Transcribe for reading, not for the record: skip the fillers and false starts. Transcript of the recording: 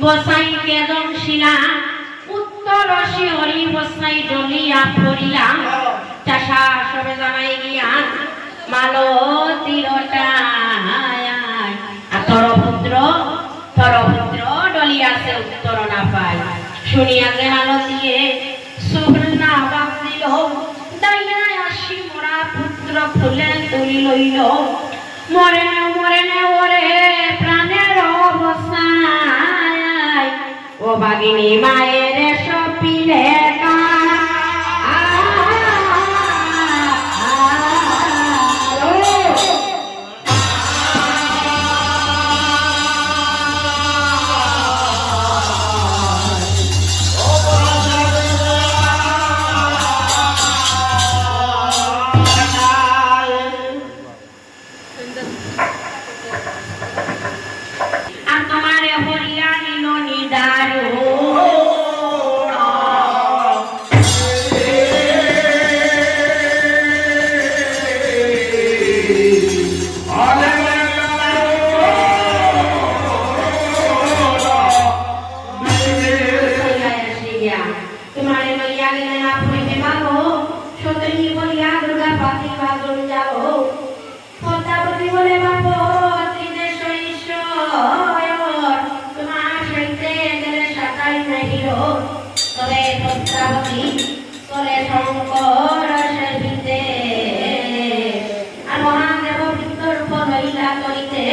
বসাই কেদং শিলা উত্তর শিহরি বসাই ডলিয়া পড়িলা চাষা সবে জানাই গিয়া মালতীরটা তরভদ্র ডলিয়াছে উত্তর না পায় শুনিয়া যে মালতীয়ে সুবর্ণা বাপ দিল দাইয়া আসি মোরা পুত্র ফুলে তুলি লইল মরে নে ওরে প্রাণের অবসায় ও বাগিনী মায়ের সপিলে চলে শঙ্কর সেবিতে আর মহাদেব বিতর্ক হইলা করিতে